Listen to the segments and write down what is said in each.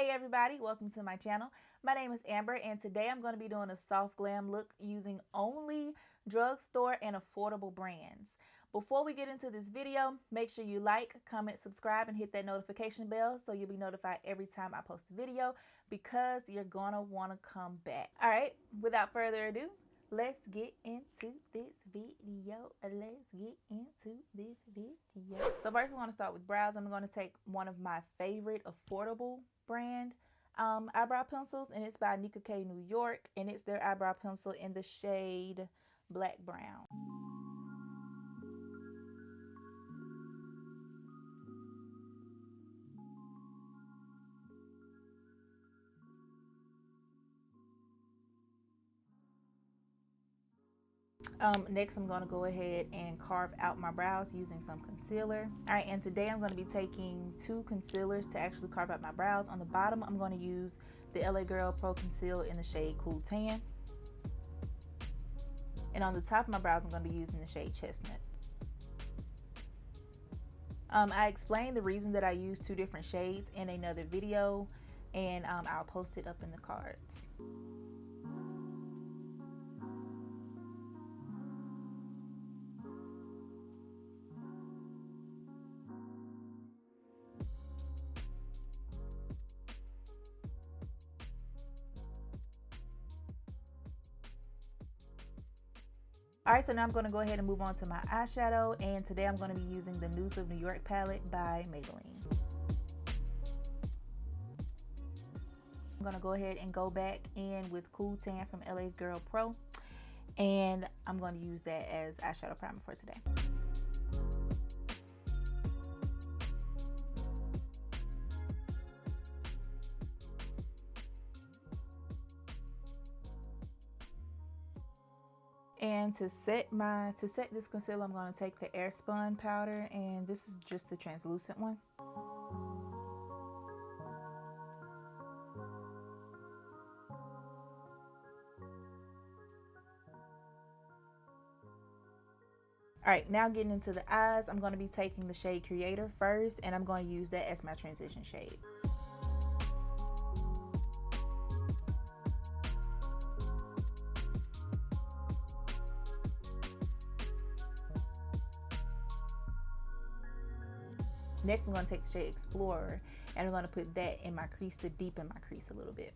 Hey everybody, welcome to my channel. My name is Amber and today I'm going to be doing a soft glam look using only drugstore and affordable brands. Before we get into this video, make sure you like, comment, subscribe, and hit that notification bell so you'll be notified every time I post a video because you're going to want to come back. Alright, without further ado, let's get into this video. So first we're going to start with brows. I'm going to take one of my favorite affordable brand eyebrow pencils, and it's by Nicka New York, and it's their eyebrow pencil in the shade Black Brown. Next, I'm going to go ahead and carve out my brows using some concealer. All right, and today I'm going to be taking two concealers to actually carve out my brows. On the bottom, I'm going to use the LA Girl Pro Conceal in the shade Cool Tan. And on the top of my brows, I'm going to be using the shade Chestnut. I explained the reason that I use two different shades in another video, and I'll post it up in the cards. Alright, so now I'm going to go ahead and move on to my eyeshadow, and today I'm going to be using the Nudes of New York palette by Maybelline. I'm going to go ahead and go back in with Cool Tan from LA Girl Pro, and I'm going to use that as eyeshadow primer for today. And to set this concealer, I'm going to take the Airspun powder, and this is just the translucent one. Alright, now getting into the eyes, I'm going to be taking the shade Creator first, and I'm going to use that as my transition shade. Next, I'm going to take the shade Explorer, and I'm going to put that in my crease to deepen my crease a little bit.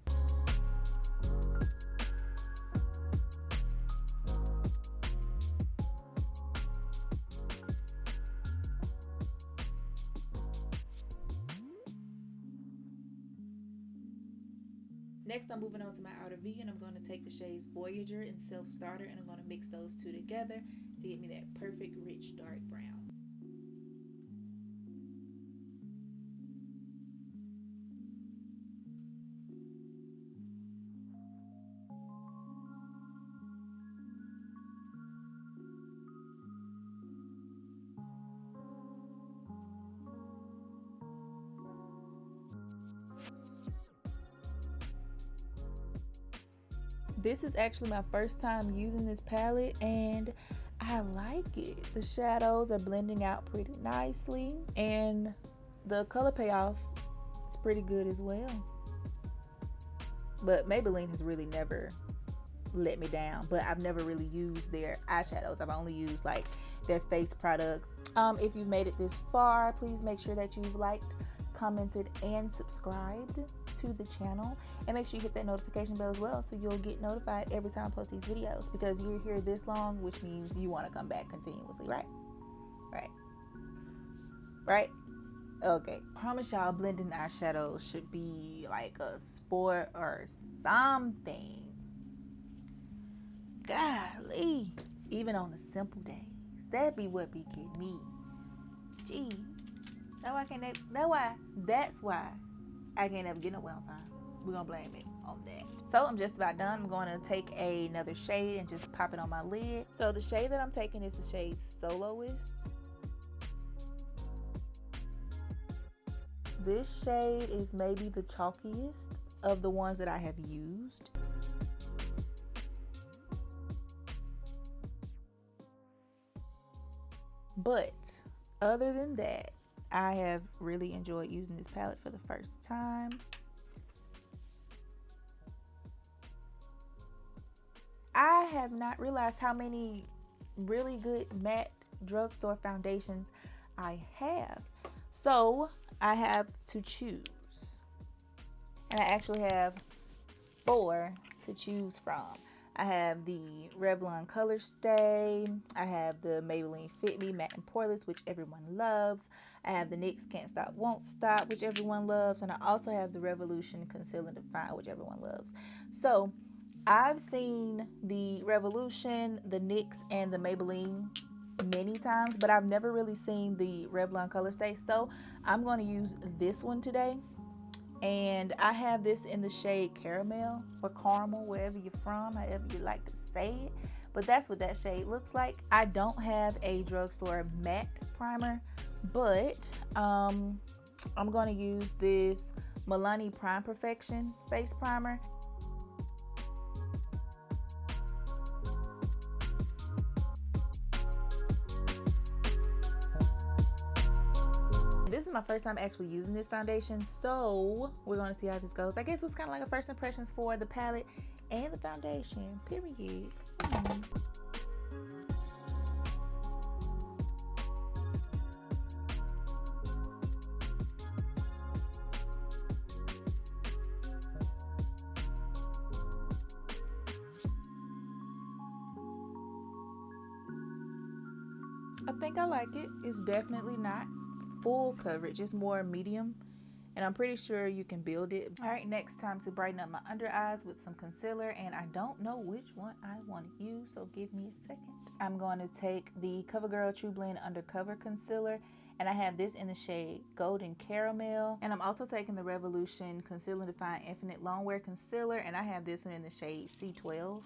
Next, I'm moving on to my outer V, and I'm going to take the shades Voyager and Self Starter, and I'm going to mix those two together to give me that perfect rich dark brown. This is actually my first time using this palette, and I like it. The shadows are blending out pretty nicely, and the color payoff is pretty good as well. But Maybelline has really never let me down, but I've never really used their eyeshadows. I've only used like their face product. If you've made it this far, please make sure that you've liked, commented, and subscribed to the channel, and make sure you hit that notification bell as well so you'll get notified every time I post these videos, because you're here this long, which means you want to come back continuously, right? Okay, promise y'all blending eyeshadow should be like a sport or something. Golly, even on the simple days, that be what be getting me. Gee, that's why I can't ever get nowhere on time. We're gonna blame it on that. So I'm just about done. I'm going to take another shade and just pop it on my lid. So the shade that I'm taking is the shade Soloist. This shade is maybe the chalkiest of the ones that I have used. But other than that, I have really enjoyed using this palette for the first time. I have not realized how many really good matte drugstore foundations I have. So I have to choose. And I actually have 4 to choose from. I have the Revlon ColorStay. I have the Maybelline Fit Me Matte and Poreless, which everyone loves. I have the NYX Can't Stop Won't Stop, which everyone loves. And I also have the Revolution Conceal and Define, which everyone loves. So I've seen the Revolution, the NYX, and the Maybelline many times, but I've never really seen the Revlon ColorStay. So I'm going to use this one today. And I have this in the shade Caramel or Caramel, wherever you're from, however you like to say it. But that's what that shade looks like. I don't have a drugstore matte primer, but I'm going to use this Milani Prime Perfection face primer. This is my first time actually using this foundation, so we're going to see how this goes. I guess it's kind of like a first impressions for the palette and the foundation, period. I think I like it. It's definitely not full coverage, it's more medium, and I'm pretty sure you can build it. All right, next time to brighten up my under eyes with some concealer, and I don't know which one I want to use, so give me a second. I'm going to take the Covergirl TrueBlend Undercover Concealer, and I have this in the shade Golden Caramel, and I'm also taking the Revolution Conceal and Define Infinite Longwear Concealer, and I have this one in the shade C12.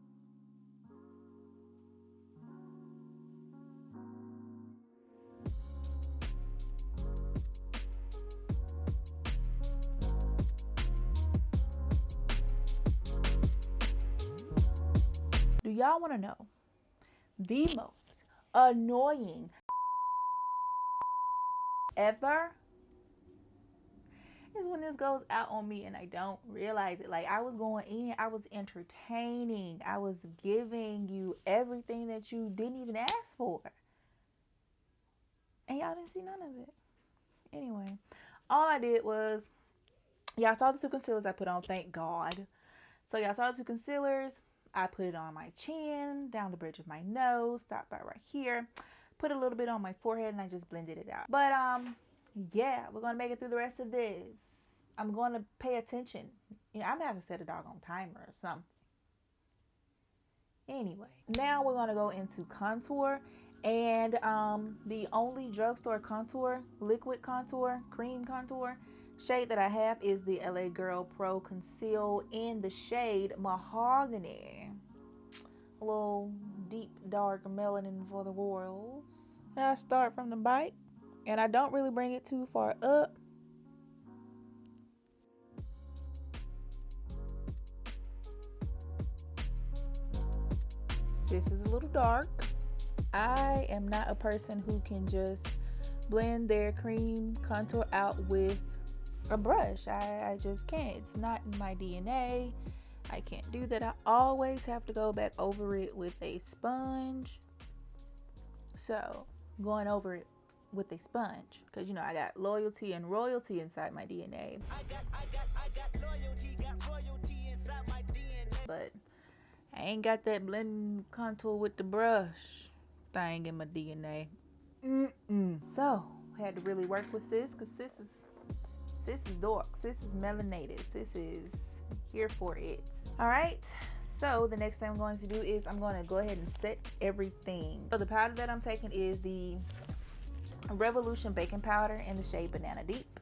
Do y'all want to know the most annoying ever? Is when this goes out on me and I don't realize it. Like, I was going in, I was entertaining, I was giving you everything that you didn't even ask for, and y'all didn't see none of it. Anyway, all I did was, y'all saw the 2 concealers I put on, thank God. So y'all saw the 2 concealers. I put it on my chin, down the bridge of my nose, stopped by right here, put a little bit on my forehead, and I just blended it out. But yeah, we're gonna make it through the rest of this. I'm gonna pay attention. You know, I'm gonna have to set a doggone timer or something. Anyway, now we're gonna go into contour, and the only drugstore contour, liquid contour, cream contour shade that I have is the LA Girl Pro Conceal in the shade Mahogany. A little deep dark melanin for the royals. And I start from the bite, and I don't really bring it too far up. This is a little dark. I am not a person who can just blend their cream contour out with a brush. I just can't. It's not in my DNA. I can't do that. I always have to go back over it with a sponge. So going over it with a sponge, because you know I got loyalty and royalty inside my DNA. I got royalty inside my DNA. But I ain't got that blending contour with the brush thing in my DNA. So I had to really work with sis, because sis is dark, sis is melanated, sis is here for it. All right, so the next thing I'm going to do is I'm going to go ahead and set everything. So the powder that I'm taking is the Revolution baking powder in the shade Banana Deep.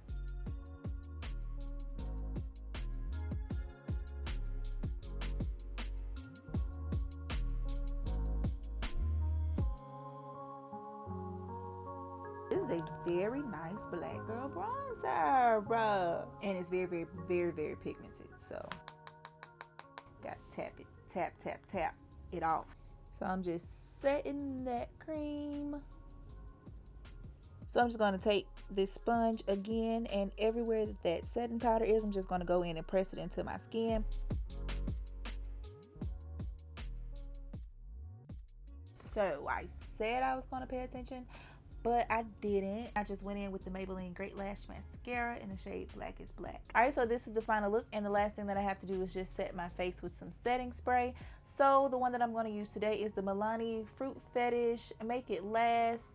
This is a very nice black girl bronzer, bro. And it's very, very, very, very pigmented. So, gotta tap it. Tap, tap, tap it off. So I'm just setting that cream. So I'm just going to take this sponge again, and everywhere that setting powder is, I'm just going to go in and press it into my skin. So I said I was going to pay attention, but I didn't. I just went in with the Maybelline Great Lash Mascara in the shade Black is Black. All right, so this is the final look, and the last thing that I have to do is just set my face with some setting spray. So the one that I'm going to use today is the Milani Fruit Fetish Make It Last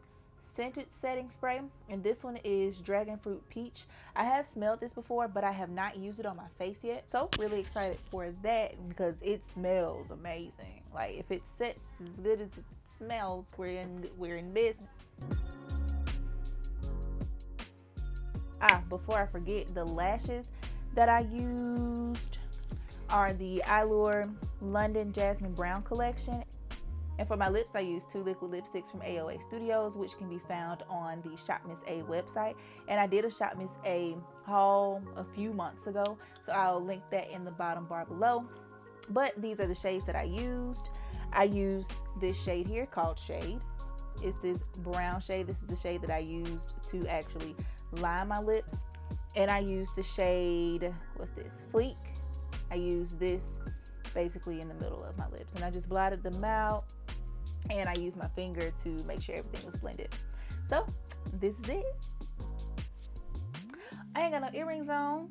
Scented Setting Spray, and this one is Dragon Fruit Peach. I have smelled this before, but I have not used it on my face yet, so really excited for that because it smells amazing. Like, if it sets as good as it smells, we're in business. Before I forget, the lashes that I used are the Eyelure London Jasmine Brown collection. And for my lips, I used 2 liquid lipsticks from AOA Studios, which can be found on the Shop Miss A website. And I did a Shop Miss A haul a few months ago, so I'll link that in the bottom bar below. But these are the shades that I used. I used this shade here called Shade. It's this brown shade. This is the shade that I used to actually line my lips. And I used the shade, what's this, Fleek. I used this basically in the middle of my lips, and I just blotted them out, and I used my finger to make sure everything was blended. So this is it. I ain't got no earrings on.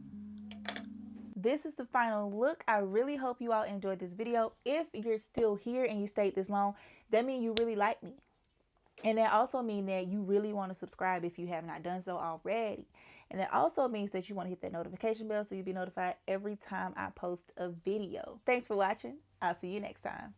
This is the final look. I really hope you all enjoyed this video. If you're still here and you stayed this long, that means you really like me. And that also means that you really want to subscribe if you have not done so already. And that also means that you want to hit that notification bell so you'll be notified every time I post a video. Thanks for watching. I'll see you next time.